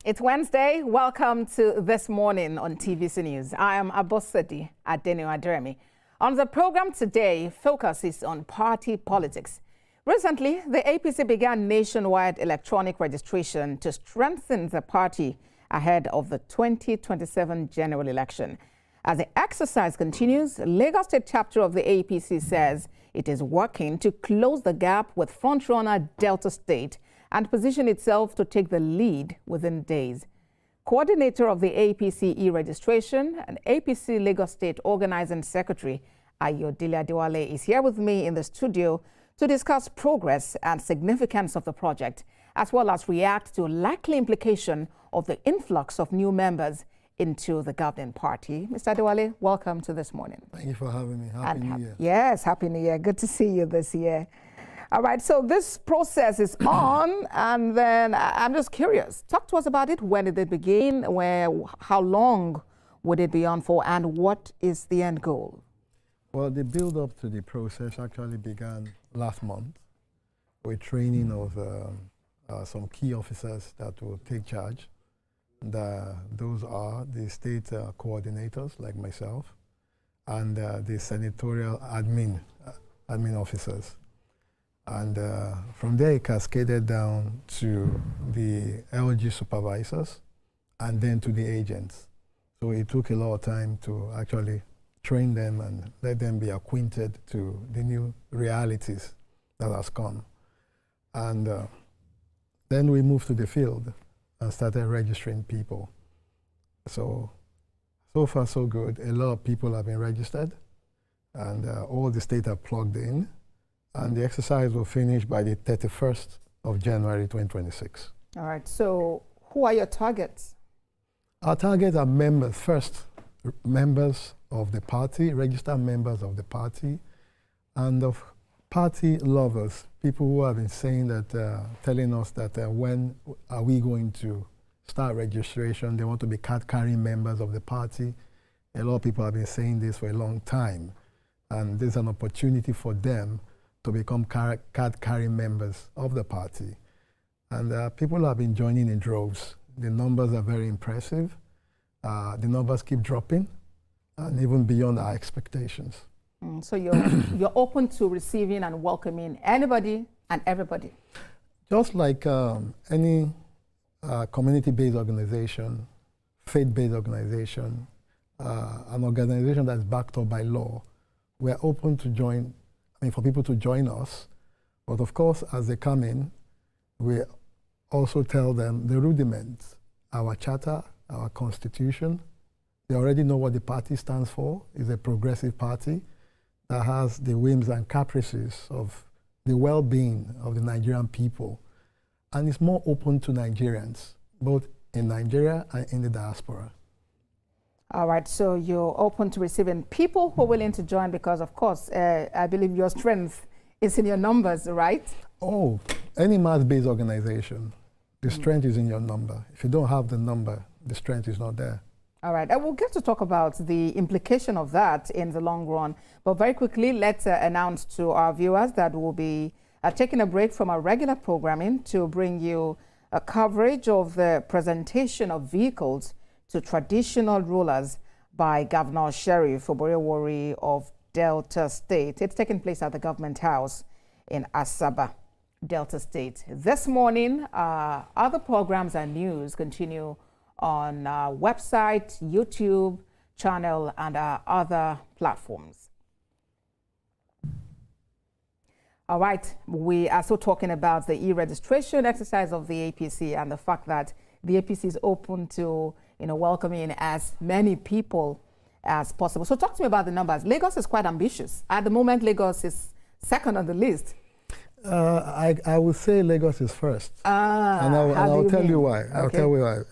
It's Wednesday. Welcome to This Morning on TVC News. I am Ayodele Adewale. On the program today, focus is on party politics. Recently, the APC began nationwide electronic registration to strengthen the party ahead of the 2027 general election. As the exercise continues, Lagos State chapter of the APC says it is working to close the gap with frontrunner Delta State and position itself to take the lead within days. Coordinator of the APC e-registration and APC Lagos State Organizing Secretary Ayodele Adewale is here with me in the studio to discuss progress and significance of the project, as well as react to likely implication of the influx of new members into the governing party. Mr. Adewale, welcome to This Morning. Thank you for having me. Happy New Year. Yes, Happy New Year. Good to see you this year. All right, so this process is on, and then I'm just curious. Talk to us about it. When did it begin? How long would it be on for, and what is the end goal? Well, the build-up to the process actually began last month with training of some key officers that will take charge. Those are the state coordinators, like myself, and the senatorial admin officers. And from there, it cascaded down to the LG supervisors and then to the agents. So it took a lot of time to actually train them and let them be acquainted to the new realities that has come. And then we moved to the field and started registering people. So far, so good. A lot of people have been registered, and all the states are plugged in. And the exercise will finish by the 31st of January 2026. All right, so who are your targets? Our targets are members first, members of the party, registered members of the party, and of party lovers, people who have been saying that, telling us that when are we going to start registration, they want to be card-carrying members of the party. A lot of people have been saying this for a long time, and there's an opportunity for them to become card-carrying members of the party. And people have been joining in droves. The numbers are very impressive. The numbers keep dropping, and even beyond our expectations. So you're open to receiving and welcoming anybody and everybody? Just like any community-based organization, faith-based organization, an organization that's backed up by law, we're open to join, for people to join us. But of course, as they come in, we also tell them the rudiments, our charter, our constitution. They already know what the party stands for. It's a progressive party that has the whims and caprices of the well-being of the Nigerian people. And it's more open to Nigerians, both in Nigeria and in the diaspora. All right, so you're open to receiving people who are willing to join because, of course, I believe your strength is in your numbers, right? Oh, any mass-based organization, the strength is in your number. If you don't have the number, the strength is not there. All right, I will get to talk about the implication of that in the long run. But very quickly, let's announce to our viewers that we'll be taking a break from our regular programming to bring you a coverage of the presentation of vehicles to traditional rulers by Governor Sheriff Oborewori of Delta State. It's taking place at the Government House in Asaba, Delta State. This morning, other programs and news continue on our website, YouTube channel, and our other platforms. All right, we are still talking about the e-registration exercise of the APC and the fact that the APC is open to welcoming as many people as possible. So talk to me about the numbers. Lagos is quite ambitious. At the moment, Lagos is second on the list. I would say Lagos is first. And I'll tell you why. I'll tell you why.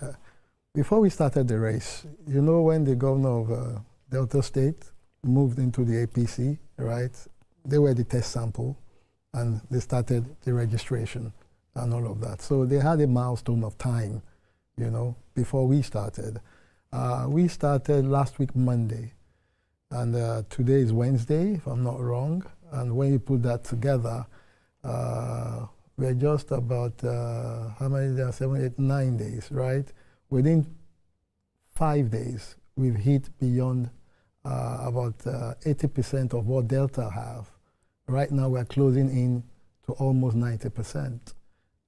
Before we started the race, when the governor of Delta State moved into the APC, right? They were the test sample, and they started the registration and all of that. So they had a milestone of time, before we started. We started last week, Monday, and today is Wednesday, if I'm not wrong. And when you put that together, we're just about, how many days? 7, 8, 9 days, right? within 5 days, we've hit beyond about 80% of what Delta have. Right now, we're closing in to almost 90%.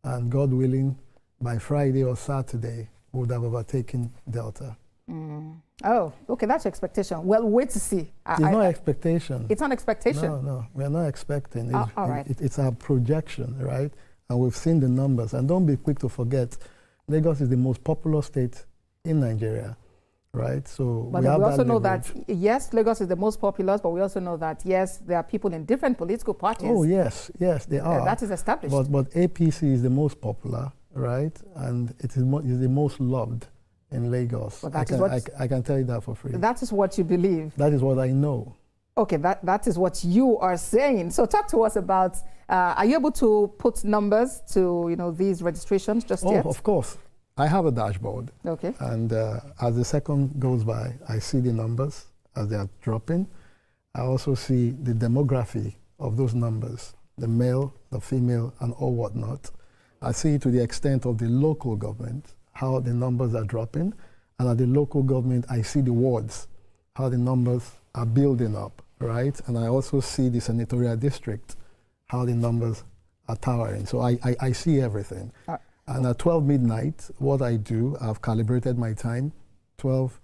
And God willing, by Friday or Saturday, we would have overtaken Delta. Oh, okay, that's your expectation. Well, wait to see. It's not expectation. It's an expectation? No, we're not expecting. All right. It's our projection, right? And we've seen the numbers. And don't be quick to forget, Lagos is the most populous state in Nigeria, right? So but we also know that, yes, Lagos is the most populous, but we also know that, yes, there are people in different political parties. Oh, yes, they are. That is established. But APC is the most popular, right? And it is the most loved in Lagos. Well, I can tell you that for free. That is what you believe. That is what I know. Okay, that is what you are saying. So talk to us about, are you able to put numbers to these registrations just yet? Oh, of course. I have a dashboard. Okay. And as the second goes by, I see the numbers as they are dropping. I also see the demography of those numbers, the male, the female, and all whatnot. I see to the extent of the local government, how the numbers are dropping. And at the local government, I see the wards, how the numbers are building up, right? And I also see the senatorial district, how the numbers are towering. So I see everything. And at 12 midnight, what I do, I've calibrated my time, 12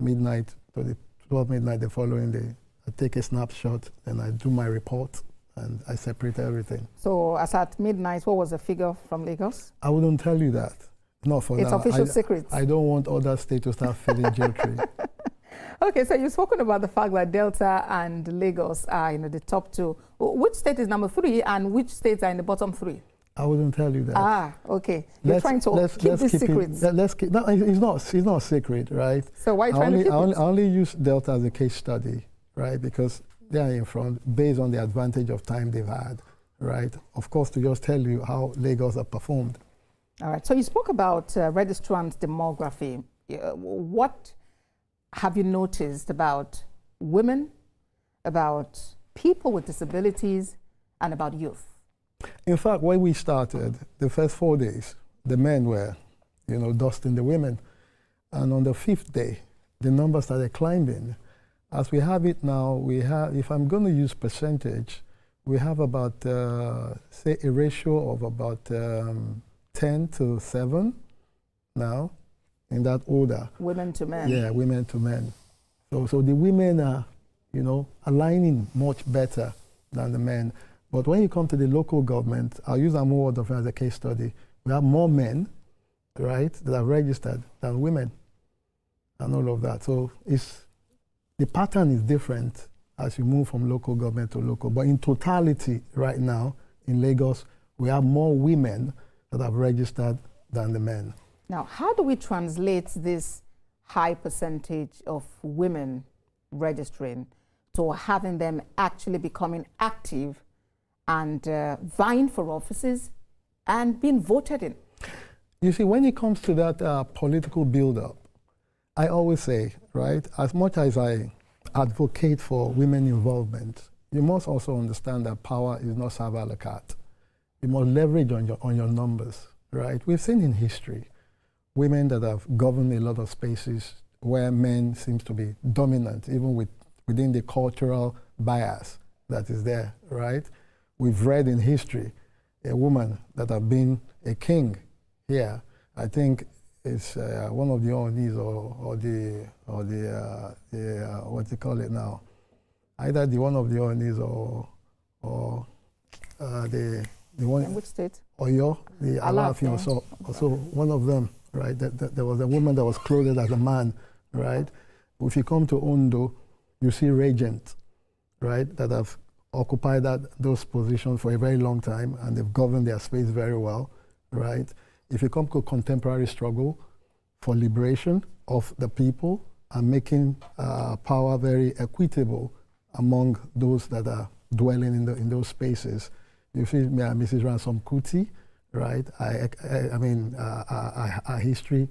midnight to the 12 midnight the following day. I take a snapshot, and I do my report, and I separate everything. So as at midnight, what was the figure from Lagos? I wouldn't tell you that. Not for now. It's official secret. I don't want other states to start feeling jilted. Okay, so you've spoken about the fact that Delta and Lagos are the top two. Which state is number 3 and which states are in the bottom 3? I wouldn't tell you that. Okay. You're trying to keep this secret. No, it's not secret, right? So why are you trying to keep it? I only use Delta as a case study, right? Because they are in front based on the advantage of time they've had, right? Of course, to just tell you how Lagos have performed. All right. So you spoke about registrant demography. What have you noticed about women, about people with disabilities, and about youth? In fact, when we started, the first 4 days, the men were, dusting the women. And on the 5th day, the numbers started climbing. As we have it now, if I'm going to use percentage, we have about, say, a ratio of about 10 to 7 now, in that order. Women to men. Yeah, women to men. So the women are, aligning much better than the men. But when you come to the local government, I'll use Amuwo as a case study. We have more men, right, that are registered than women, and all of that. So the pattern is different as you move from local government to local. But in totality, right now in Lagos, we have more women that have registered than the men. Now, how do we translate this high percentage of women registering to having them actually becoming active and vying for offices and being voted in? You see, when it comes to that political build-up, I always say, right, as much as I advocate for women involvement, you must also understand that power is not serve a la carte. You must leverage on your numbers, right? We've seen in history women that have governed a lot of spaces where men seems to be dominant, even within the cultural bias that is there, right? We've read in history a woman that have been a king here. I think it's one of the Onis or the what do you call it now? Either the one of the Onis or the one. In which state? Oyo, the Alaafin, also one of them, right? There was a woman that was clothed as a man, right? If you come to Ondo, you see regents, right, that have occupied those positions for a very long time, and they've governed their space very well, right? If you come to contemporary struggle for liberation of the people and making power very equitable among those that are dwelling in those spaces, you see Mrs. Ransom Kuti, right? I mean, our history,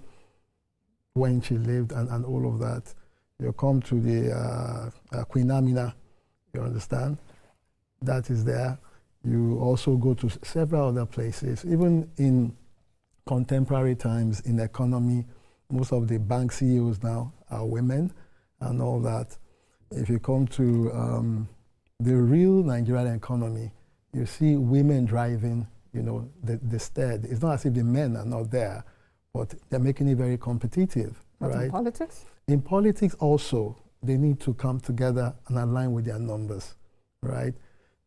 when she lived and all of that. You come to the Queen Amina, you understand? That is there. You also go to several other places, even in contemporary times, in economy, Most of the bank CEOs now are women and all that. If you come to the real Nigerian economy, you see women driving, the stead. It's not as if the men are not there, but they're making it very competitive, but right? In politics? In politics also, they need to come together and align with their numbers, right?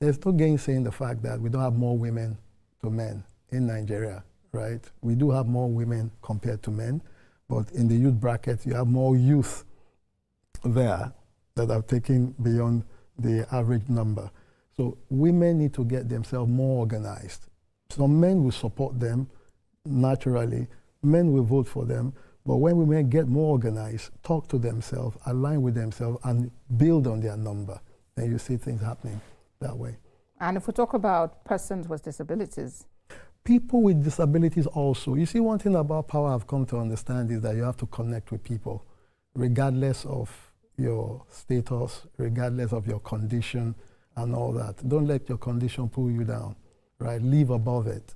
There's no gainsaying the fact that we don't have more women to men in Nigeria, right? We do have more women compared to men, but in the youth bracket, you have more youth there that are taken beyond the average number. So women need to get themselves more organized. Some men will support them naturally, men will vote for them, but when women get more organized, talk to themselves, align with themselves, and build on their number, then you see things happening that way. And if we talk about persons with disabilities? People with disabilities also. You see, one thing about power I've come to understand is that you have to connect with people, regardless of your status, regardless of your condition and all that. Don't let your condition pull you down, right? Live above it.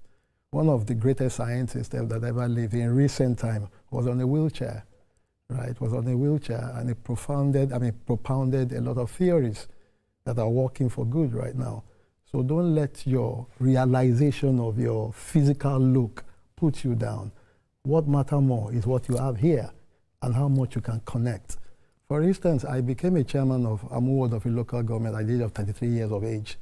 One of the greatest scientists that ever lived in recent time was on a wheelchair, right? Was on a wheelchair, and he propounded a lot of theories that are working for good right now. So don't let your realization of your physical look put you down. What matters more is what you have here and how much you can connect. For instance, I became a chairman of Amu of a local government at the age of 33 years of age.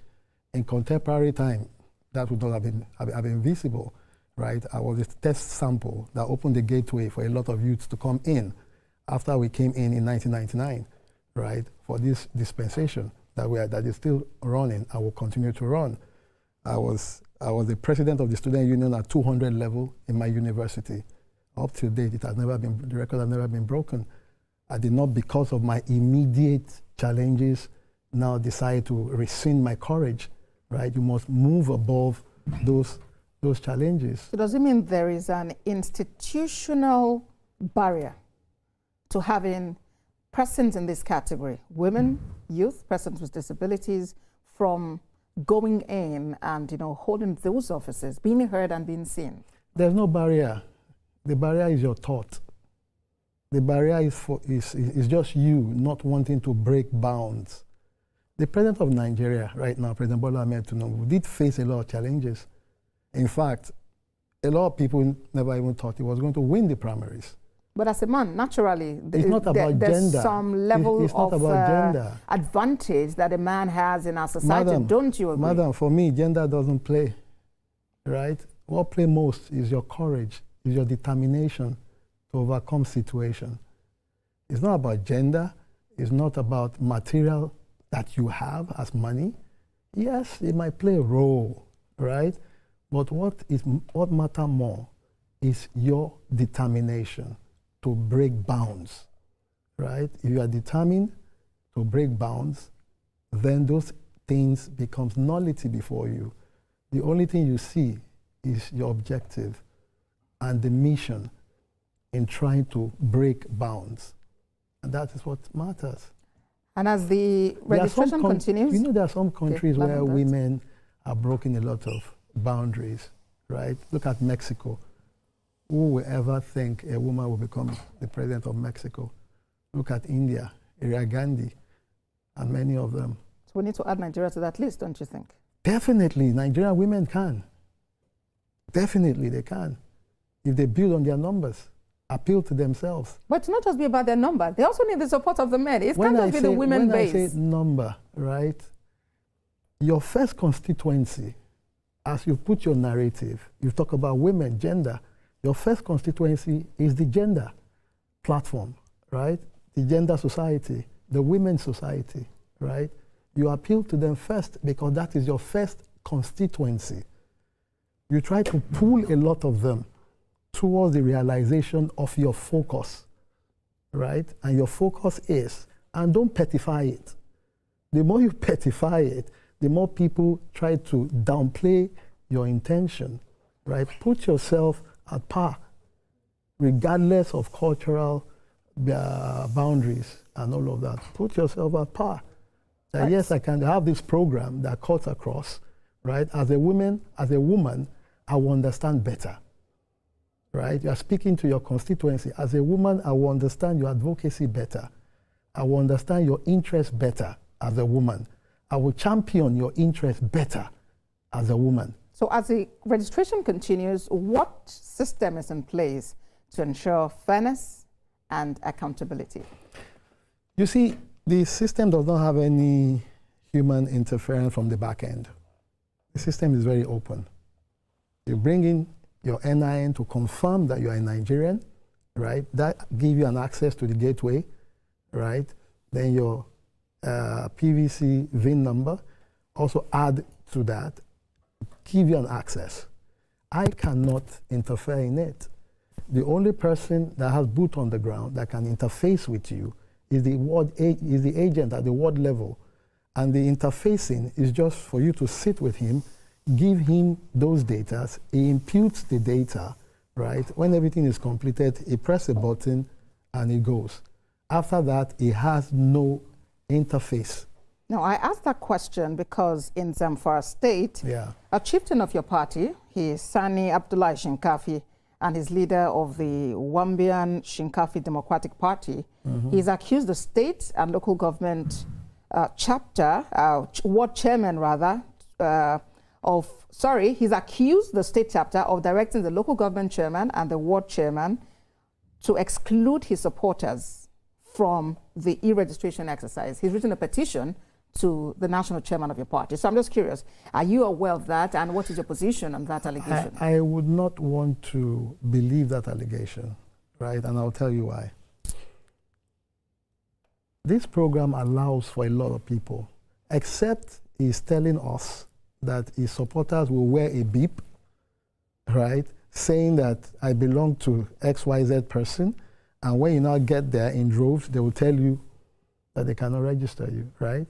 In contemporary time, that would not have been visible, right? I was a test sample that opened the gateway for a lot of youths to come in after we came in 1999, right, for this dispensation that is still running and will continue to run. I was the president of the student union at 200 level in my university. Up to date, the record has never been broken. I did not, because of my immediate challenges, now decide to rescind my courage, right? You must move above those challenges. So does it mean there is an institutional barrier to having persons in this category, women, youth, persons with disabilities, from going in and holding those offices, being heard and being seen? There's no barrier. The barrier is your thought. The barrier is just you not wanting to break bounds. The president of Nigeria right now, President Bola Ahmed Tinubu, did face a lot of challenges. In fact, a lot of people never even thought he was going to win the primaries. But as a man, naturally, it's not about there's gender. some level it's not of about gender. Advantage that a man has in our society. Madam, don't you agree? Madam, for me, gender doesn't play, right? What plays most is your courage, is your determination to overcome situation. It's not about gender. It's not about material that you have as money. Yes, it might play a role, right? But what matters more is your determination to break bounds, right? If you are determined to break bounds, then those things become nullity before you. The only thing you see is your objective and the mission in trying to break bounds. And that is what matters. And as the registration continues? There are some countries where women have broken a lot of boundaries, right? Look at Mexico. Who will ever think a woman will become the president of Mexico? Look at India, Indira Gandhi, and many of them. So we need to add Nigeria to that list, don't you think? Definitely, Nigerian women can. Definitely they can. If they build on their numbers, appeal to themselves. But it's not just be about their number. They also need the support of the men. It can't just be the women base. When I say number, right, your first constituency, as you put your narrative, you talk about women, gender, your first constituency is the gender platform, right? The gender society, the women's society, right? You appeal to them first because that is your first constituency. You try to pull a lot of them towards the realization of your focus, right? And your focus is, and don't pettify it. The more you pettify it, the more people try to downplay your intention, right? Put yourself at par, regardless of cultural boundaries and all of that. Put yourself at par. That right. Yes, I can have this program that cuts across, right? As a woman, I will understand better, right? You are speaking to your constituency. As a woman, I will understand your advocacy better. I will understand your interest better as a woman. I will champion your interest better as a woman. So as the registration continues, what system is in place to ensure fairness and accountability? You see, the system does not have any human interference from the back end. The system is very open. You bring in your NIN to confirm that you are a Nigerian, right? That gives you an access to the gateway, right? Then your PVC VIN number, also add to that, give you an access. I cannot interfere in it. The only person that has boot on the ground that can interface with you is the agent at the ward level. And the interfacing is just for you to sit with him, give him those data, he imputes the data, right? When everything is completed, he presses a button and it goes. After that, he has no interface. Now, I asked that question because in Zamfara State, a chieftain of your party, he is Sani Abdullahi Shinkafi, and he's leader of the Wambian Shinkafi Democratic Party. He's accused the state and local government chapter, ward chairman rather, he's accused the state chapter of directing the local government chairman and the ward chairman to exclude his supporters from the e-registration exercise. He's written a petition to the national chairman of your party. So I'm just curious, are you aware of that, and what is your position on that allegation? I would not want to believe that allegation, right? And I'll tell you why. This program allows for a lot of people, except he's telling us that his supporters will wear a beep, right, saying that I belong to XYZ person, and when you now get there in droves, they will tell you that they cannot register you, right?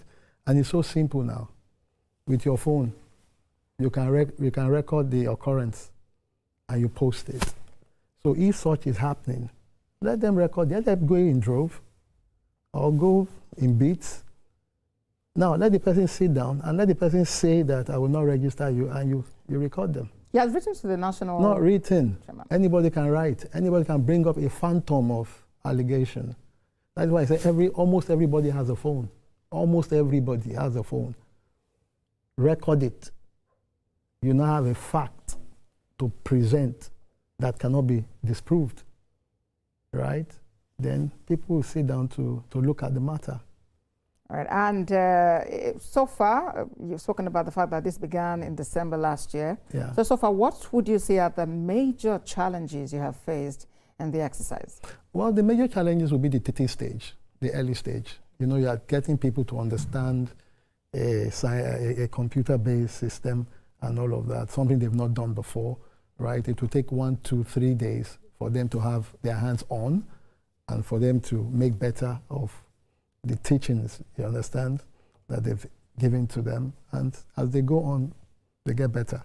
And it's so simple now. With your phone, you can record the occurrence and you post it. So if such is happening, let them record, let them go in drove or go in beats. Now let the person sit down and let the person say that I will not register you, and you record them. He has written to the national... Not written. Anybody can write. Anybody can bring up a phantom of allegation. That's why I say almost everybody has a phone. Almost everybody has a phone. Record it. You now have a fact to present that cannot be disproved, right? Then people will sit down to look at the matter. All right, and so far, you've spoken about the fact that this began in December last year. Yeah. So far, what would you say are the major challenges you have faced in the exercise? Well, the major challenges will be the teething stage, the early stage. You know, you are getting people to understand a computer-based system and all of that, something they've not done before, right? It will take 1, 2, 3 days for them to have their hands on and for them to make better of the teachings, you understand, that they've given to them. And as they go on, they get better.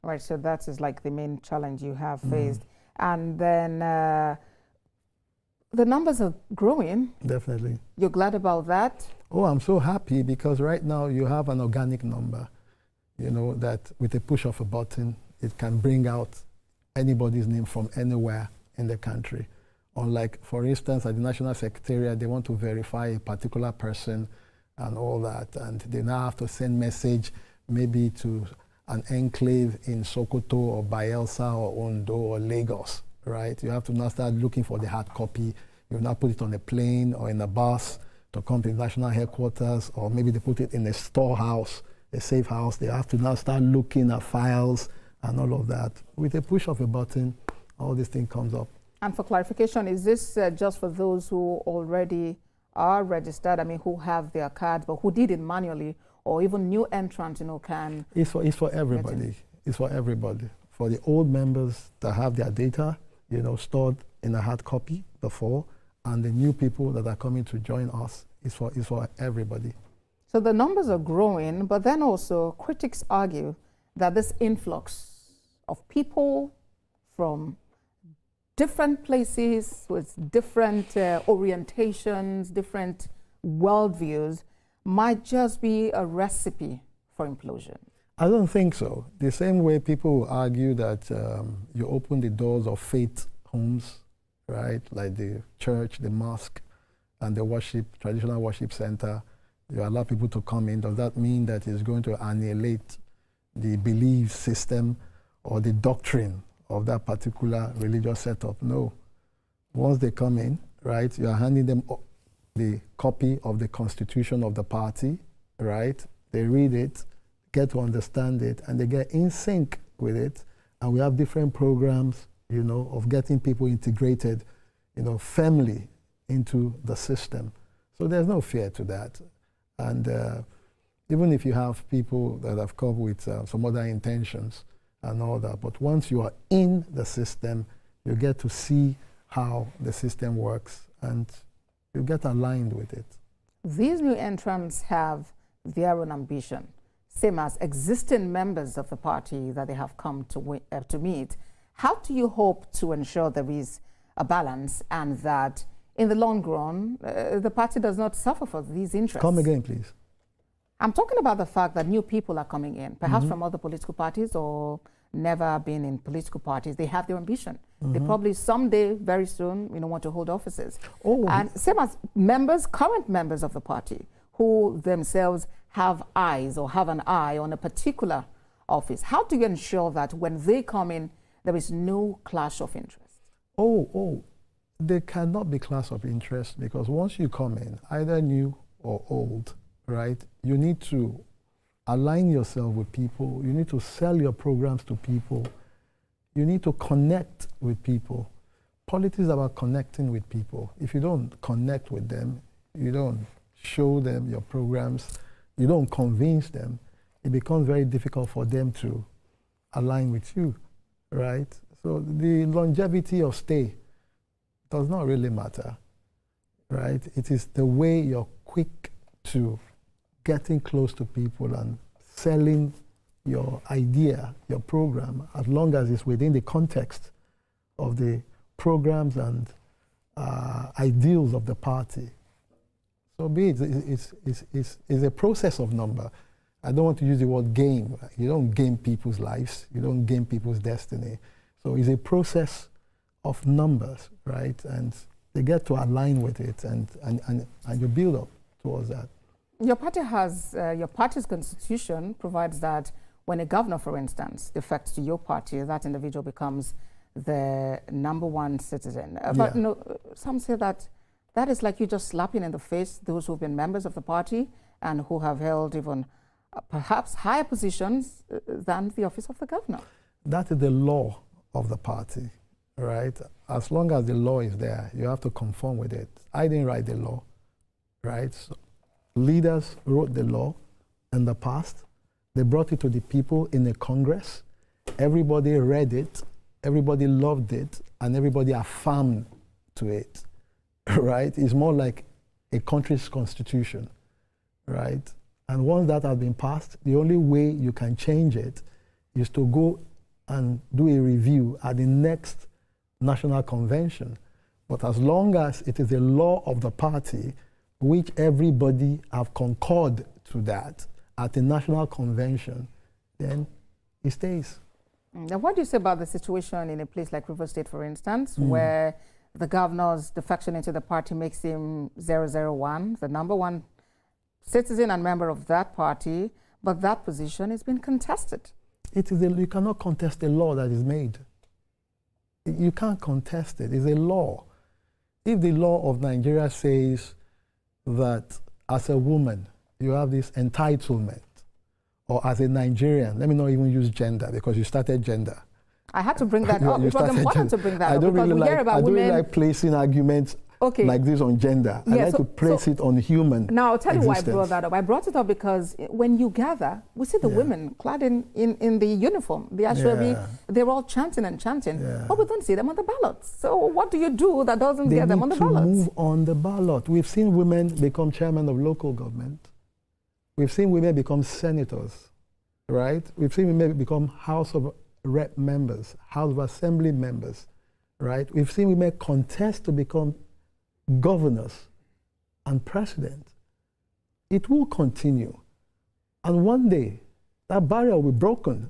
All right, so that is like the main challenge you have faced. And then the numbers are growing. Definitely. You're glad about that? Oh, I'm so happy because right now you have an organic number, you know, that with a push of a button, it can bring out anybody's name from anywhere in the country. Unlike, for instance, at the National Secretariat, they want to verify a particular person and all that, and they now have to send message maybe to an enclave in Sokoto or Bayelsa or Ondo or Lagos, right? You have to now start looking for the hard copy. You now put it on a plane or in a bus to come to the national headquarters, or maybe they put it in a storehouse, a safe house. They have to now start looking at files and all of that. With a push of a button, all this thing comes up. And for clarification, is this just for those who already are registered, I mean, who have their cards, but who did it manually, or even new entrants, you know, can... It's for everybody. It's for everybody. For the old members that have their data, you know, stored in a hard copy before, and the new people that are coming to join us, it's for everybody. So the numbers are growing, but then also critics argue that this influx of people from different places with different orientations, different worldviews, might just be a recipe for implosion. I don't think so. The same way people will argue that you open the doors of faith homes, right, like the church, the mosque, and the traditional worship center, you allow people to come in. Does that mean that it's going to annihilate the belief system or the doctrine of that particular religious setup? No. Once they come in, right, you are handing them the copy of the constitution of the party, right? They read it, get to understand it, and they get in sync with it. And we have different programs, you know, of getting people integrated, you know, firmly into the system. So there's no fear to that. And even if you have people that have come with some other intentions and all that, but once you are in the system, you get to see how the system works and you get aligned with it. These new entrants have their own ambition, same as existing members of the party that they have come to meet. How do you hope to ensure there is a balance and that in the long run, the party does not suffer for these interests? Come again, please. I'm talking about the fact that new people are coming in, perhaps from other political parties or never been in political parties. They have their ambition. They probably someday, very soon, you know, want to hold offices. And same as members, current members of the party, who themselves have eyes or have an eye on a particular office. How do you ensure that when they come in, there is no clash of interest? There cannot be clash of interest because once you come in, either new or old, right, you need to align yourself with people. You need to sell your programs to people. You need to connect with people. Politics is about connecting with people. If you don't connect with them, you don't show them your programs, you don't convince them, it becomes very difficult for them to align with you, right? So the longevity of stay does not really matter, right? It is the way you're quick to getting close to people and selling your idea, your program, as long as it's within the context of the programs and ideals of the party. So be it, it's a process of number. I don't want to use the word game. You don't game people's lives. You don't game people's destiny. So it's a process of numbers, right? And they get to align with it and you build up towards that. Your party has, your party's constitution provides that when a governor, for instance, defects to your party, that individual becomes the #1 citizen. But no, some say that that is like you just slapping in the face those who've been members of the party and who have held even perhaps higher positions than the office of the governor. That is the law of the party, right? As long as the law is there, you have to conform with it. I didn't write the law, right? So leaders wrote the law in the past. They brought it to the people in the Congress. Everybody read it, everybody loved it, and everybody affirmed to it, right? It's more like a country's constitution, right? And once that has been passed, the only way you can change it is to go and do a review at the next national convention. But as long as it is a law of the party, which everybody have concurred to that at the national convention, then it stays. Now, what do you say about the situation in a place like River State, for instance, where the governor's defection into the party makes him 001, the #1 citizen and member of that party, but that position has been contested? You cannot contest the law that is made. You can't contest it. It's a law. If the law of Nigeria says that as a woman, you have this entitlement, or as a Nigerian, let me not even use gender because you started gender. I had to bring that up. It was important to bring that up because we hear about women. I don't really like placing arguments like this on gender. I like to place it on human Now, I'll tell you why I existence. brought that up. I brought it up because when you gather, we see the women clad in the uniform. They actually, they're all chanting and chanting, but we don't see them on the ballots. So what do you do that doesn't get them on the ballots? They need to move on the ballot. We've seen women become chairman of local government. We've seen women become senators, right? We've seen women become House of Rep members, House of Assembly members, right? We've seen women contest to become governors and president. It will continue. And one day, that barrier will be broken,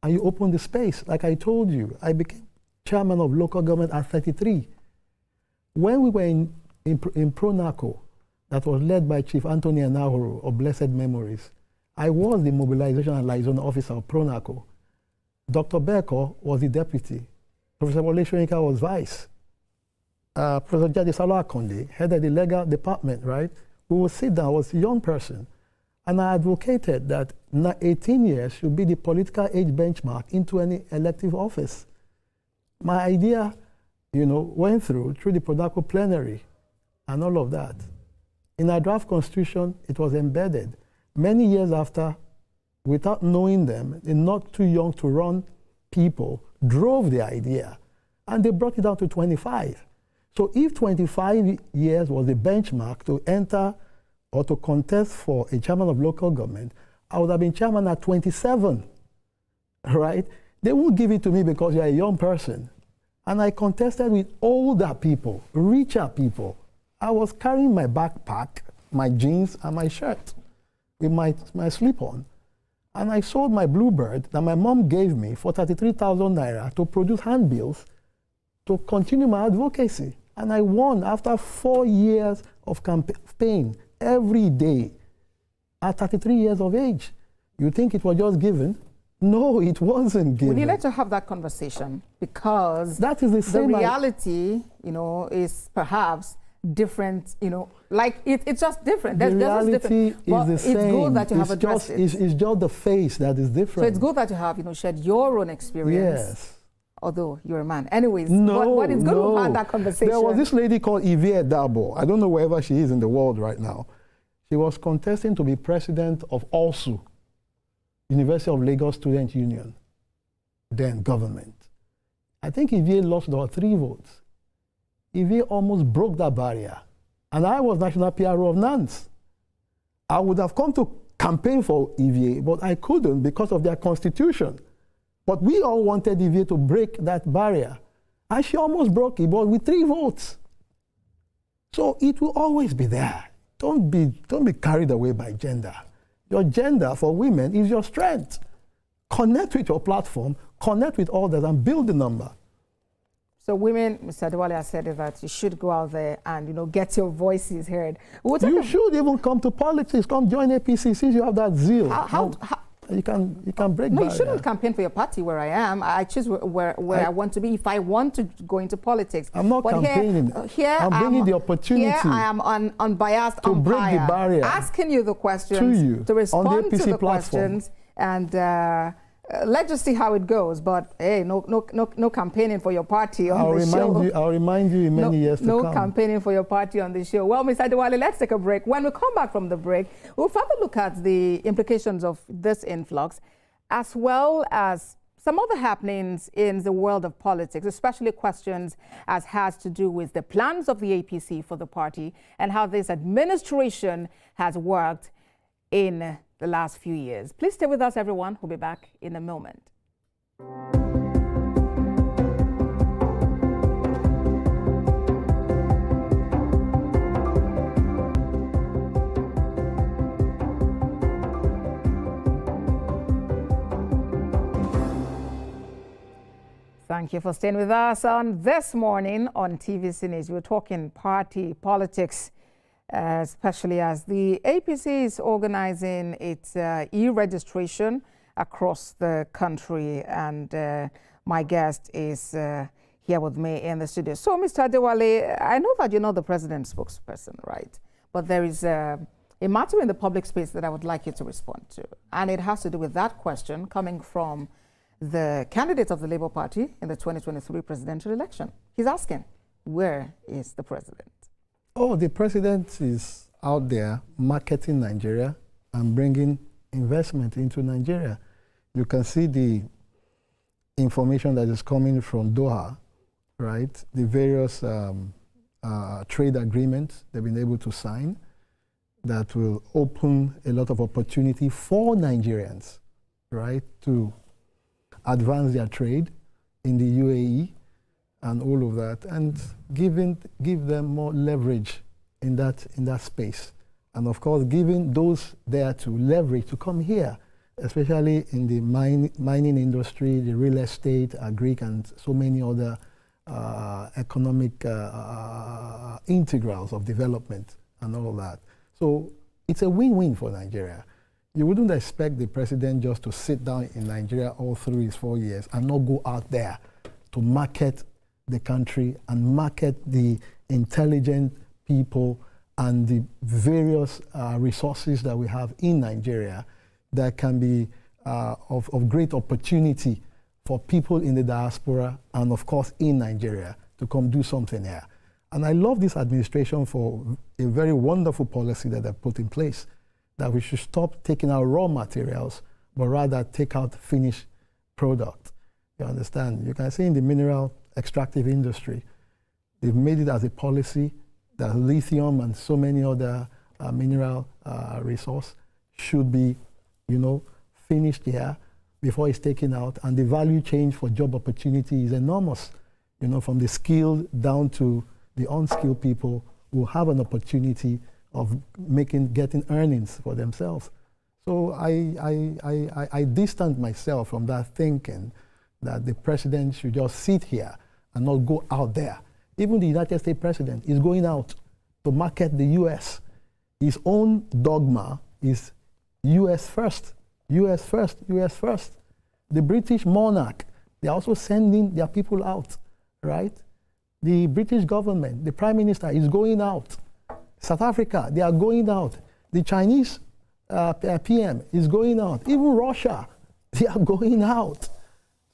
and you open the space. Like I told you, I became chairman of local government at 33. When we were in Pronaco, that was led by Chief Anthony Anahuru of blessed memories, I was the mobilization and liaison officer of Pronaco. Dr. Beko was the deputy. Professor Wole Soyinka was vice. Professor Jadi Salo Akonde headed the legal department, right? We would sit down, I was a young person, and I advocated that 18 years should be the political age benchmark into any elective office. My idea, went through the Pronaco plenary and all of that. In our draft constitution, it was embedded. Many years after, without knowing them, the not too young to run people drove the idea, and they brought it down to 25. So if 25 years was the benchmark to enter or to contest for a chairman of local government, I would have been chairman at 27, right? They won't give it to me because you're a young person. And I contested with older people, richer people. I was carrying my backpack, my jeans, and my shirt with my slip-on. And I sold my Bluebird that my mom gave me for 33,000 naira to produce handbills to continue my advocacy. And I won after 4 years of campaign every day at 33 years of age. You think it was just given? No, it wasn't given. We needed to have that conversation because that is the reality, is perhaps different, like it's just different. The reality is the same. It's good that you have addressed it. It's just the face that is different. So it's good that you have, shared your own experience. Yes. Although you're a man. Anyways, no, but it's good to have that conversation. There was this lady called Ayodele Adewale. I don't know wherever she is in the world right now. She was contesting to be president of ALSU, University of Lagos Student Union, then government. I think Ayodele lost about 3 votes. Ayodele almost broke that barrier. And I was national PRO of NANS. I would have come to campaign for Ayodele, but I couldn't because of their constitution. But we all wanted Ayodele to break that barrier. And she almost broke it, but with 3 votes. So it will always be there. Don't be carried away by gender. Your gender for women is your strength. Connect with your platform, connect with others, and build the number. So women, Mr. Adewale has said that you should go out there and, get your voices heard. You should even come to politics, come join APC since you have that zeal. How you can break No, barrier. you shouldn't campaign for your party where I am. I choose where I want to be if I want to go into politics. I'm not campaigning. Here I'm bringing the opportunity. Here I am unbiased to break the barrier. Asking you the questions. To you. To respond on the APC to the platform. questions. And let's just see how it goes. But hey, no campaigning for your party on the show. I'll remind you in many years to come. No campaigning for your party on the show. Well, Mr. Adewale, let's take a break. When we come back from the break, we'll further look at the implications of this influx, as well as some other happenings in the world of politics, especially questions as has to do with the plans of the APC for the party and how this administration has worked in the last few years. Please stay with us, everyone. We'll be back in a moment. Thank you for staying with us on This Morning on TVC News. We're talking party politics, especially as the APC is organizing its e-registration across the country. And my guest is here with me in the studio. So, Mr. Adewale, I know that you're not the president's spokesperson, right? But there is a matter in the public space that I would like you to respond to. And it has to do with that question coming from the candidate of the Labour Party in the 2023 presidential election. He's asking, where is the president? Oh, the president is out there marketing Nigeria and bringing investment into Nigeria. You can see the information that is coming from Doha, right? The various trade agreements they've been able to sign that will open a lot of opportunity for Nigerians, right, to advance their trade in the UAE and all of that, and give them more leverage in that space. And of course, giving those there to leverage to come here especially in the mining industry, the real estate, agric, and so many other economic integrals of development and all of that. So it's a win-win for Nigeria. You wouldn't expect the president just to sit down in Nigeria all through his 4 years and not go out there to market the country and market the intelligent people and the various resources that we have in Nigeria that can be of great opportunity for people in the diaspora and, of course, in Nigeria to come do something here. And I love this administration for a very wonderful policy that they've put in place, that we should stop taking out raw materials, but rather take out finished product. You understand? You can see in the mineral extractive industry, they've made it as a policy that lithium and so many other mineral resource should be, finished here before it's taken out. And the value change for job opportunity is enormous. From the skilled down to the unskilled people will have an opportunity of getting earnings for themselves. So I distance myself from that thinking that the president should just sit here and not go out there. Even the United States president is going out to market the U.S. His own dogma is U.S. first, U.S. first, U.S. first. The British monarch, they're also sending their people out, right? The British government, the prime minister is going out. South Africa, they are going out. The Chinese PM is going out. Even Russia, they are going out.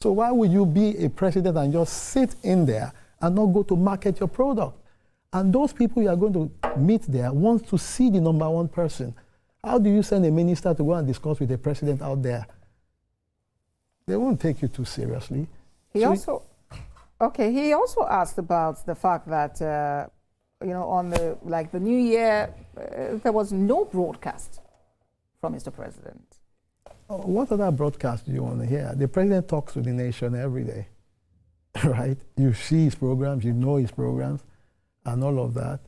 So why would you be a president and just sit in there and not go to market your product? And those people you are going to meet there want to see the number one person. How do you send a minister to go and discuss with the president out there? They won't take you too seriously. He also asked about the fact that, on the New Year, there was no broadcast from Mr. President. What other broadcast do you want to hear? The president talks to the nation every day, right? You see his programs, you know his programs, and all of that.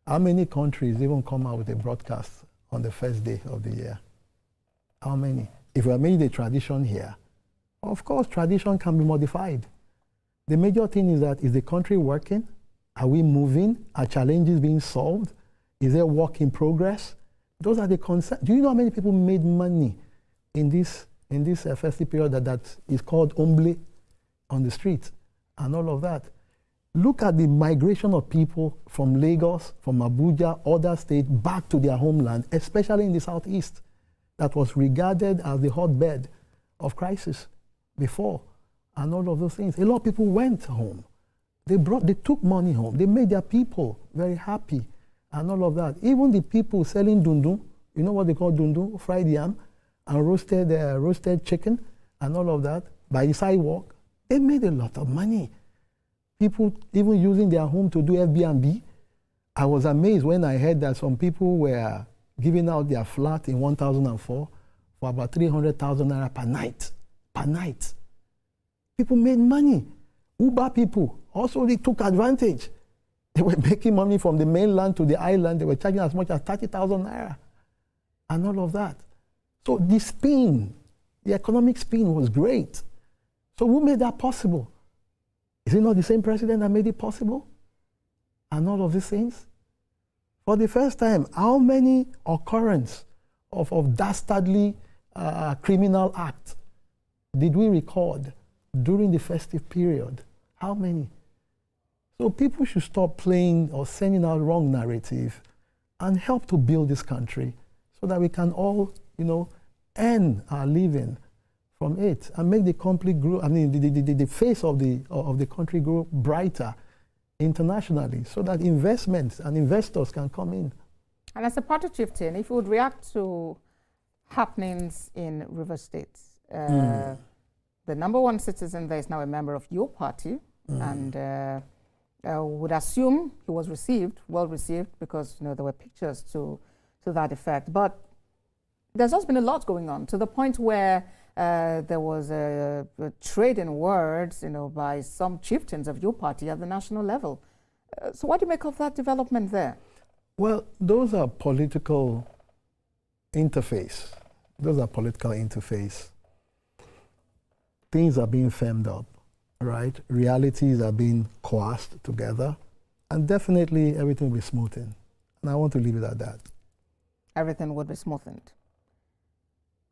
How many countries even come out with a broadcast on the first day of the year? How many? If we have made a tradition here, of course, tradition can be modified. The major thing is that, is the country working? Are we moving? Are challenges being solved? Is there work in progress? Those are the concerns. Do you know how many people made money in this festive period that is called omble on the street and all of that? Look at the migration of people from Lagos, from Abuja, other states, back to their homeland, especially in the southeast, that was regarded as the hotbed of crisis before, and all of those things. A lot of people went home. They took money home. They made their people very happy, and all of that. Even the people selling dundun, you know what they call dundun, fried yam, and roasted chicken, and all of that, by the sidewalk, they made a lot of money. People even using their home to do Airbnb. I was amazed when I heard that some people were giving out their flat in 2004 for about 300,000 naira per night. Per night. People made money. Uber people also, they took advantage. They were making money from the mainland to the island. They were charging as much as 30,000 naira and all of that. So the spin, the economic spin was great. So who made that possible? Is it not the same president that made it possible? And all of these things? For the first time, how many occurrences of dastardly criminal acts did we record during the festive period? How many? So people should stop playing or sending out wrong narrative and help to build this country so that we can all, earn our living from it and make the country grow. I mean, the face of the country grow brighter internationally, so that investments and investors can come in. And as a party chieftain, if you would react to happenings in River State, the number one citizen there is now a member of your party, and would assume he was well received, because there were pictures to that effect. But there's also been a lot going on, to the point where there was a trade in words, by some chieftains of your party at the national level. So what do you make of that development there? Well, those are political interface. those are political interface. Things are being firmed up, right? Realities are being coerced together, and definitely everything will be smoothened. And I want to leave it at that. Everything would be smoothened.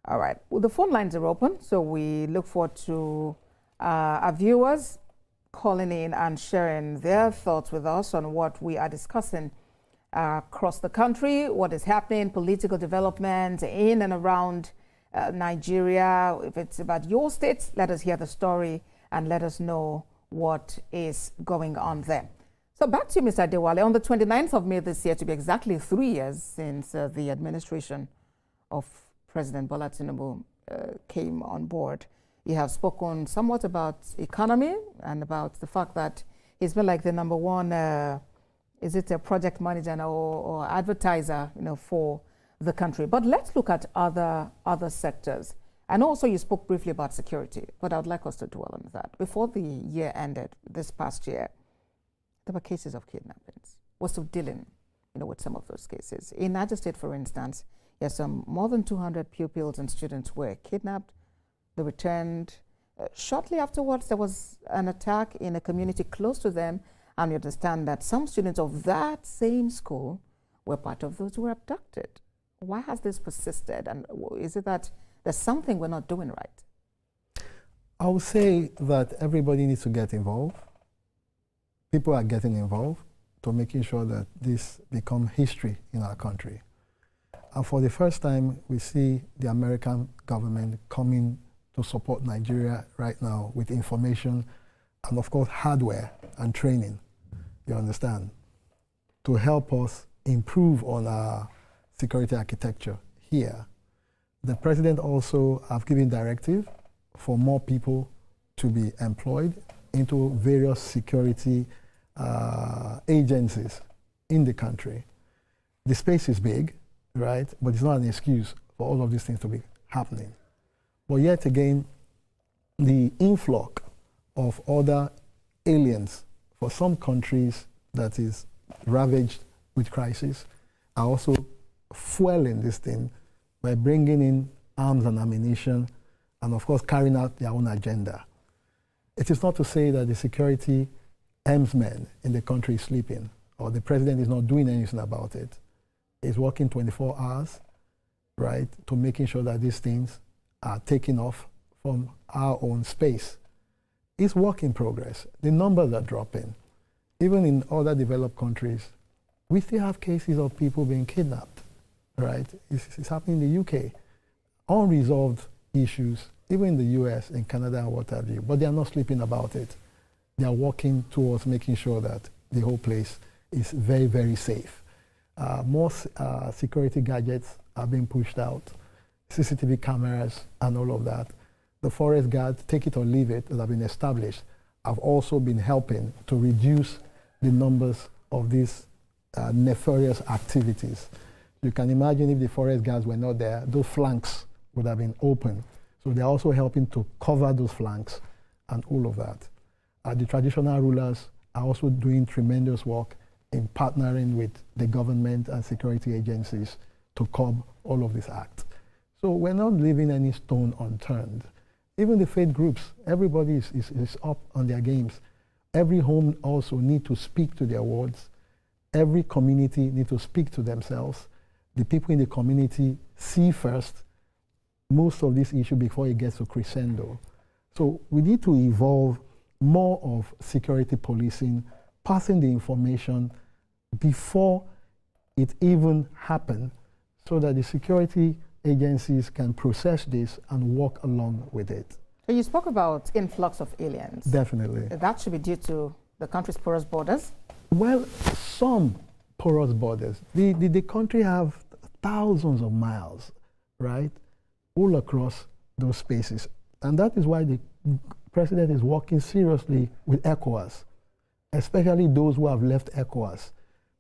All right. Well, the phone lines are open, so we look forward to our viewers calling in and sharing their thoughts with us on what we are discussing across the country, what is happening, political development in and around Nigeria. If it's about your state, let us hear the story and let us know what is going on there. So back to you, Mr. Adewale. On the 29th of May this year, to be exactly 3 years since the administration of President Bola Tinubu came on board, you have spoken somewhat about economy and about the fact that he's been like the number one, is it a project manager or advertiser, for the country. But let's look at other sectors. And also you spoke briefly about security, but I would like us to dwell on that. Before the year ended, this past year, there were cases of kidnappings. We're still dealing, with some of those cases. In Niger State, for instance, yes, more than 200 pupils and students were kidnapped. They returned. Shortly afterwards, there was an attack in a community close to them, and you understand that some students of that same school were part of those who were abducted. Why has this persisted, and is it that there's something we're not doing right? I would say that everybody needs to get involved. People are getting involved to making sure that this becomes history in our country. And for the first time, we see the American government coming to support Nigeria right now with information and, of course, hardware and training, you understand, to help us improve on our security architecture here. The president also have given directive for more people to be employed into various security agencies in the country. The space is big, right? But it's not an excuse for all of these things to be happening. But yet again, the influx of other aliens for some countries that is ravaged with crisis are also fueling this thing by bringing in arms and ammunition and, of course, carrying out their own agenda. It is not to say that the security helmsman in the country is sleeping or the president is not doing anything about it. He's working 24 hours, right, to making sure that these things are taken off from our own space. It's work in progress. The numbers are dropping. Even in other developed countries, we still have cases of people being kidnapped, right? It's happening in the UK. Unresolved issues, even in the US, in Canada, and what have you, but they are not sleeping about it. They are working towards making sure that the whole place is very, very safe. More security gadgets are being pushed out, CCTV cameras and all of that. The forest guards, take it or leave it, that have been established, have also been helping to reduce the numbers of these nefarious activities. You can imagine if the forest guards were not there, those flanks would have been open. So they're also helping to cover those flanks and all of that. The traditional rulers are also doing tremendous work in partnering with the government and security agencies to curb all of these acts. So we're not leaving any stone unturned. Even the faith groups, everybody is up on their games. Every home also need to speak to their wards. Every community need to speak to themselves. The people in the community see first most of this issue before it gets to crescendo. So we need to evolve more of security policing, passing the information before it even happens so that the security agencies can process this and work along with it. So you spoke about influx of aliens. Definitely. That should be due to the country's porous borders? Well, some porous borders. The country have thousands of miles, right, all across those spaces. And that is why the president is working seriously with ECOWAS, especially those who have left ECOWAS.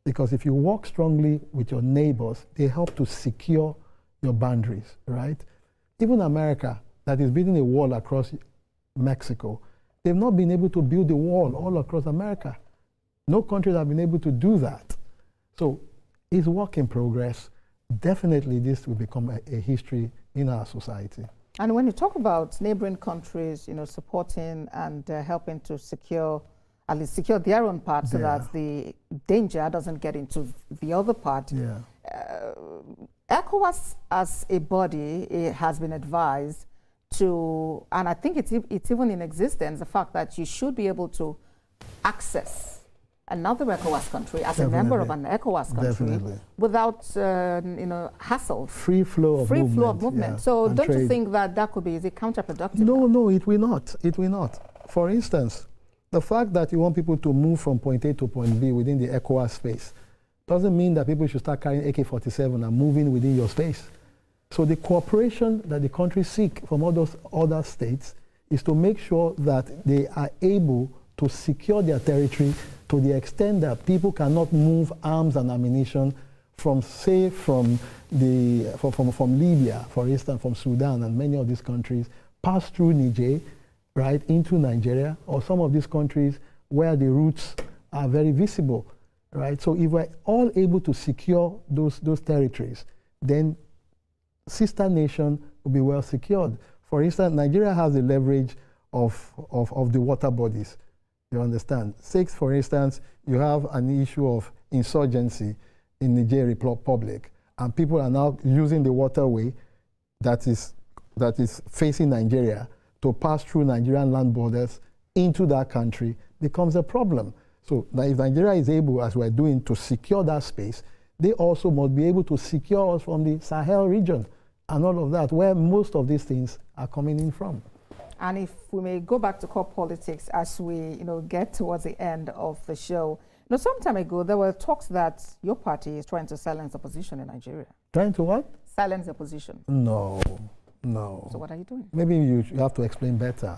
Because if you work strongly with your neighbors, they help to secure your boundaries, right? Even America, that is building a wall across Mexico, they've not been able to build a wall all across America. No countries have been able to do that. So it's work in progress. Definitely this will become a history in our society. And when you talk about neighboring countries, supporting and helping to secure, at least secure their own part so that the danger doesn't get into the other part. Yeah. ECOWAS as a body, it has been advised to, and I think it's even in existence, the fact that you should be able to access another ECOWAS country as a member of an ECOWAS country without, hassle. Free flow of movement. Yeah. So don't you think that could be, is it counterproductive? No, it will not. It will not. For instance, the fact that you want people to move from point A to point B within the ECOWAS space doesn't mean that people should start carrying AK-47 and moving within your space. So the cooperation that the countries seek from all those other states is to make sure that they are able to secure their territory to the extent that people cannot move arms and ammunition from, say, from Libya, for instance, from Sudan and many of these countries, pass through Niger, right, into Nigeria, or some of these countries where the routes are very visible, right? So if we're all able to secure those territories, then sister nation will be well secured. For instance, Nigeria has the leverage of the water bodies. You understand? Six, for instance, you have an issue of insurgency in Niger Republic, and people are now using the waterway that is facing Nigeria to pass through Nigerian land borders into that country becomes a problem. So now if Nigeria is able, as we're doing, to secure that space, they also must be able to secure us from the Sahel region and all of that, where most of these things are coming in from. And if we may go back to core politics as we get towards the end of the show. Some time ago, there were talks that your party is trying to silence opposition in Nigeria. Trying to what? Silence the opposition. No. So what are you doing? Maybe you have to explain better.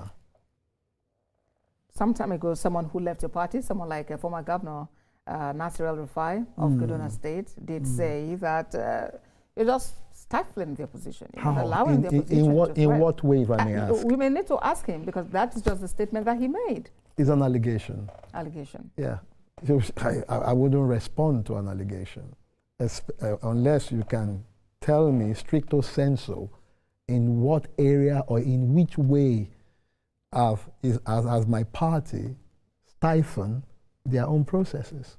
Some time ago, someone who left your party, someone like a former governor, Nasir El-Rufai of Kaduna State, did say that you're just stifling the opposition. Allowing the opposition in what way, if I may ask? We may need to ask him, because that is just the statement that he made. It's an allegation. Allegation. Yeah. I wouldn't respond to an allegation unless you can tell me stricto sensu in what area or in which way has my party stifled their own processes.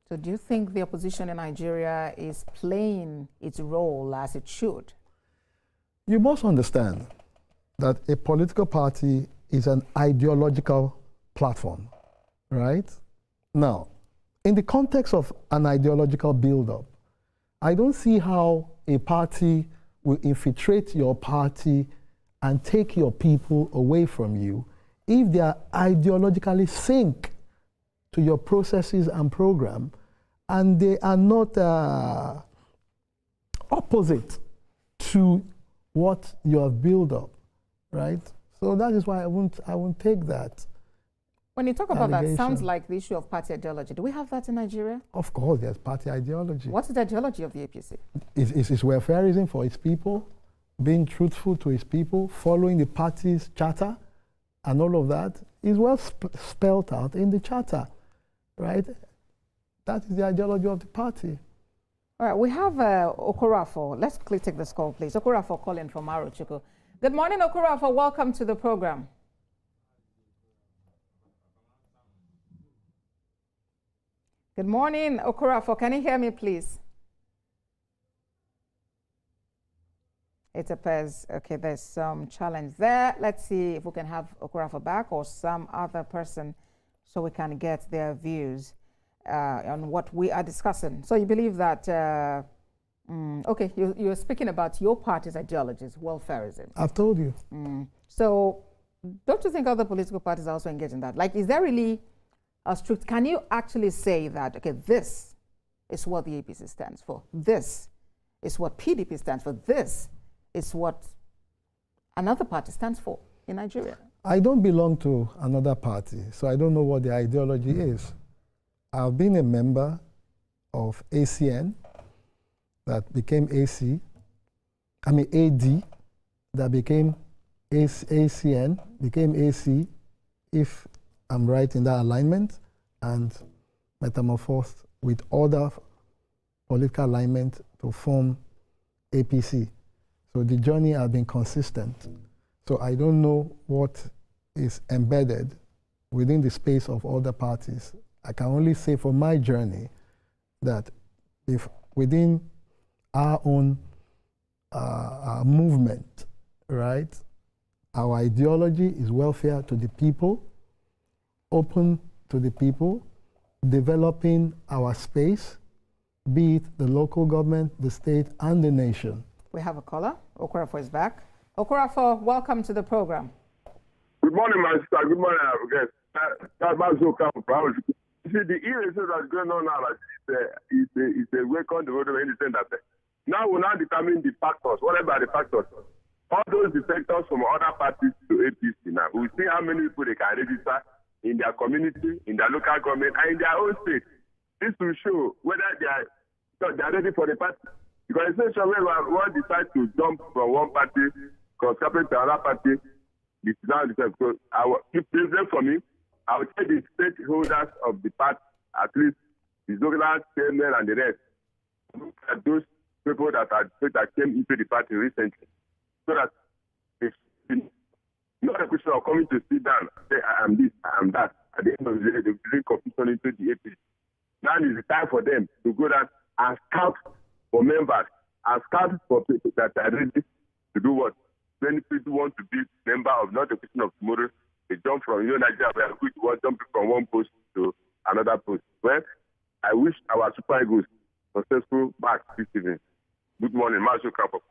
So do you think the opposition in Nigeria is playing its role as it should? You must understand that a political party is an ideological platform, right? Now, in the context of an ideological build-up, I don't see how a party will infiltrate your party and take your people away from you if they are ideologically synced to your processes and program, and they are not opposite to what you have built up, right? So that is why I won't take that. When you talk about that, it sounds like the issue of party ideology. Do we have that in Nigeria? Of course, there's party ideology. What is the ideology of the APC? It's welfareism for its people, being truthful to its people, following the party's charter, and all of that is well spelled out in the charter, right? That is the ideology of the party. All right, we have Okorafo. Let's quickly take this call, please. Okorafo calling from Arochukwu. Good morning, Okorafo. Welcome to the program. Good morning, Okorafo. Can you hear me, please? It appears, okay, there's some challenge there. Let's see if we can have Okorafo back or some other person so we can get their views on what we are discussing. So you believe that, okay, you're speaking about your party's ideologies, welfareism. I've told you. So don't you think other political parties are also engaged in that? Like, is there really a strict, can you actually say that, okay, this is what the APC stands for, this is what PDP stands for, this is what another party stands for in Nigeria? I don't belong to another party, so I don't know what the ideology is. I've been a member of ACN that became AD, that became ACN, became AC, if I'm right in that alignment, and metamorphosed with other political alignment to form APC. So the journey has been consistent. So I don't know what is embedded within the space of other parties. I can only say for my journey that if within our own movement, right, our ideology is welfare to the people, open to the people, developing our space, be it the local government, the state, and the nation. We have a caller. Okorafor is back. Okorafor, welcome to the program. Good morning, my sister. Good morning, guest. You see, the e-races that's going on now is a welcome development in the sense that now we now determine the factors, whatever the factors. All those defectors from other parties to APC now. We see how many people they can register in their community, in their local government, and in their own state. This will show whether they are ready for the party. Because essentially, when one decides to jump from one party, cross-couple to another party, this is now the same. So, if president for me, I would say the stakeholders of the party, at least the Zogular, chairman, and the rest, look at those people that came into the party recently. So that it's not a question of coming to sit down, say, I am this, I am that. At the end of the day, they bring confusion into the APC. Now is the time for them to go down and scout for members, and scout for people that are ready to do what? Many people want to be member of, not a question of tomorrow. They jump from, Nigeria, we are going to jump from one post to another post. Well, I wish our Super Eagles successful back this evening. Good morning, Mazo Kapo.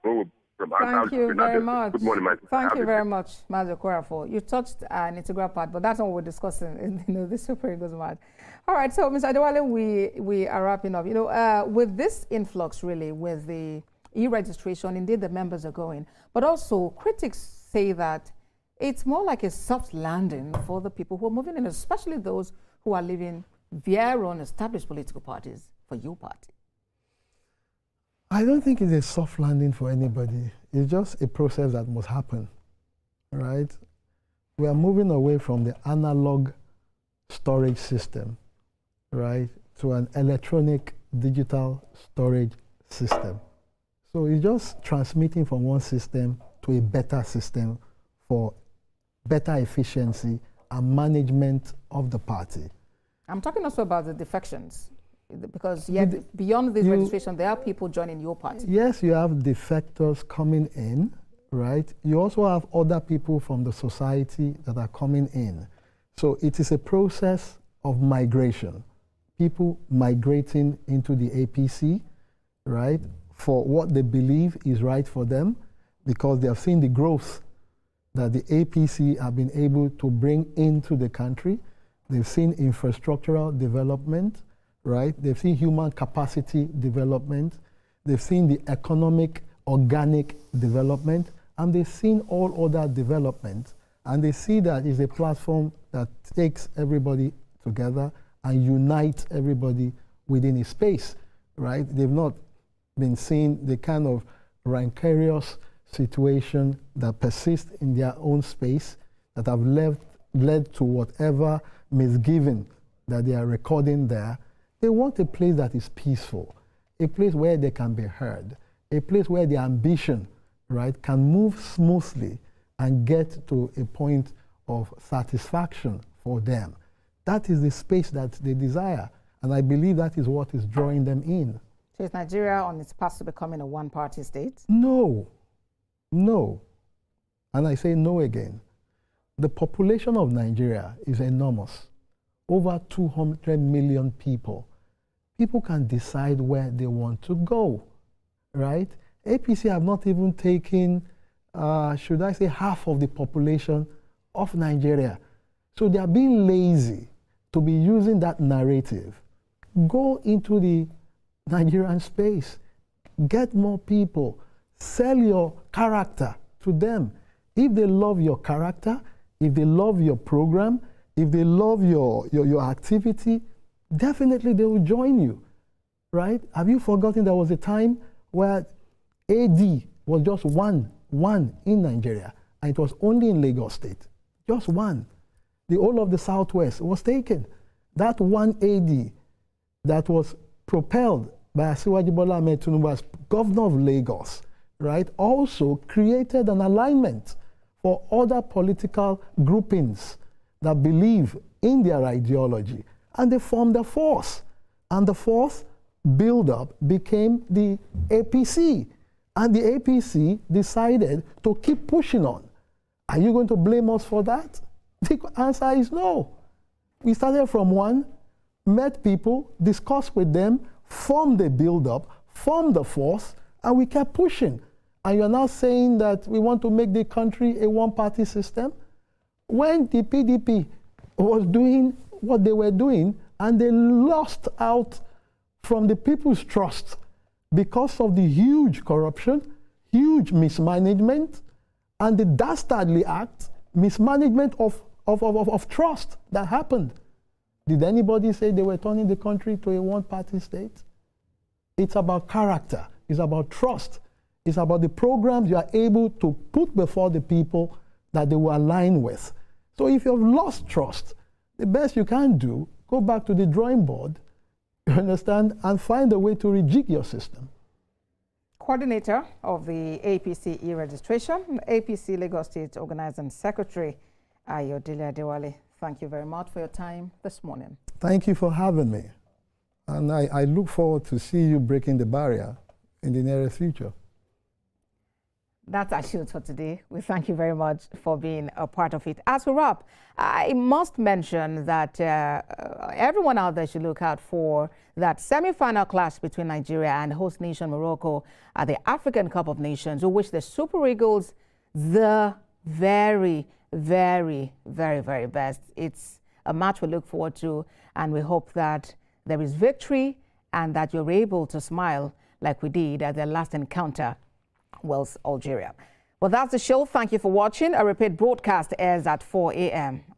Thank you very much. Good morning, Thank you very much, Mazo Okorafor. You touched an integral part, but that's not what we're discussing in this Super Eagles match. All right, so Mr. Adewale, we are wrapping up. With this influx, really, with the e-registration, indeed the members are going, but also critics say that it's more like a soft landing for the people who are moving in, especially those who are leaving their own established political parties for your party. I don't think it's a soft landing for anybody. It's just a process that must happen, right? We are moving away from the analog storage system, right, to an electronic digital storage system. So it's just transmitting from one system to a better system for better efficiency and management of the party. I'm talking also about the defections. Because beyond this registration, there are people joining your party. Yes, you have defectors coming in, right? You also have other people from the society that are coming in. So it is a process of migration. People migrating into the APC, right, for what they believe is right for them, because they have seen the growth that the APC have been able to bring into the country. They've seen infrastructural development, right? They've seen human capacity development. They've seen the economic, organic development, and they've seen all other development. And they see that it's a platform that takes everybody together and unites everybody within a space, right? They've not been seeing the kind of rancorous situation that persists in their own space that have led to whatever misgiving that they are recording there. They want a place that is peaceful, a place where they can be heard, a place where the ambition, right, can move smoothly and get to a point of satisfaction for them. That is the space that they desire, and I believe that is what is drawing them in. So is Nigeria on its path to becoming a one-party state? No, no, and I say no again. The population of Nigeria is enormous. Over 200 million people. People can decide where they want to go, right? APC have not even taken, should I say, half of the population of Nigeria. So they are being lazy to be using that narrative. Go into the Nigerian space. Get more people. Sell your character to them. If they love your character, if they love your program, if they love your activity, definitely they will join you, right? Have you forgotten there was a time where AD was just one in Nigeria, and it was only in Lagos State, just one. The whole of the Southwest was taken. That one AD that was propelled by Asiwaju Bola Ahmed Tinubu as governor of Lagos right, also created an alignment for other political groupings that believe in their ideology, and they formed a force. And the fourth build-up became the APC. And the APC decided to keep pushing on. Are you going to blame us for that? The answer is no. We started from one, met people, discussed with them, formed a build-up, formed the force, and we kept pushing. And you're now saying that we want to make the country a one-party system? When the PDP was doing what they were doing, and they lost out from the people's trust because of the huge corruption, huge mismanagement, and the dastardly act, mismanagement of trust that happened. Did anybody say they were turning the country to a one-party state? It's about character. It's about trust. It's about the programs you are able to put before the people that they will align with. So if you have lost trust, the best you can do, go back to the drawing board, you understand, and find a way to rejig your system. Coordinator of the APC e-registration, APC Lagos State Organizing Secretary, Ayodele Adewale. Thank you very much for your time this morning. Thank you for having me. And I look forward to see you breaking the barrier in the nearest future. That's our shoot for today. We thank you very much for being a part of it. As we wrap, I must mention that everyone out there should look out for that semi-final clash between Nigeria and host nation Morocco at the African Cup of Nations, who wish the Super Eagles the very, very, very, very best. It's a match we look forward to, and we hope that there is victory and that you're able to smile like we did at the last encounter, Wales, Algeria. Well, that's the show. Thank you for watching. A repeat broadcast airs at 4 a.m.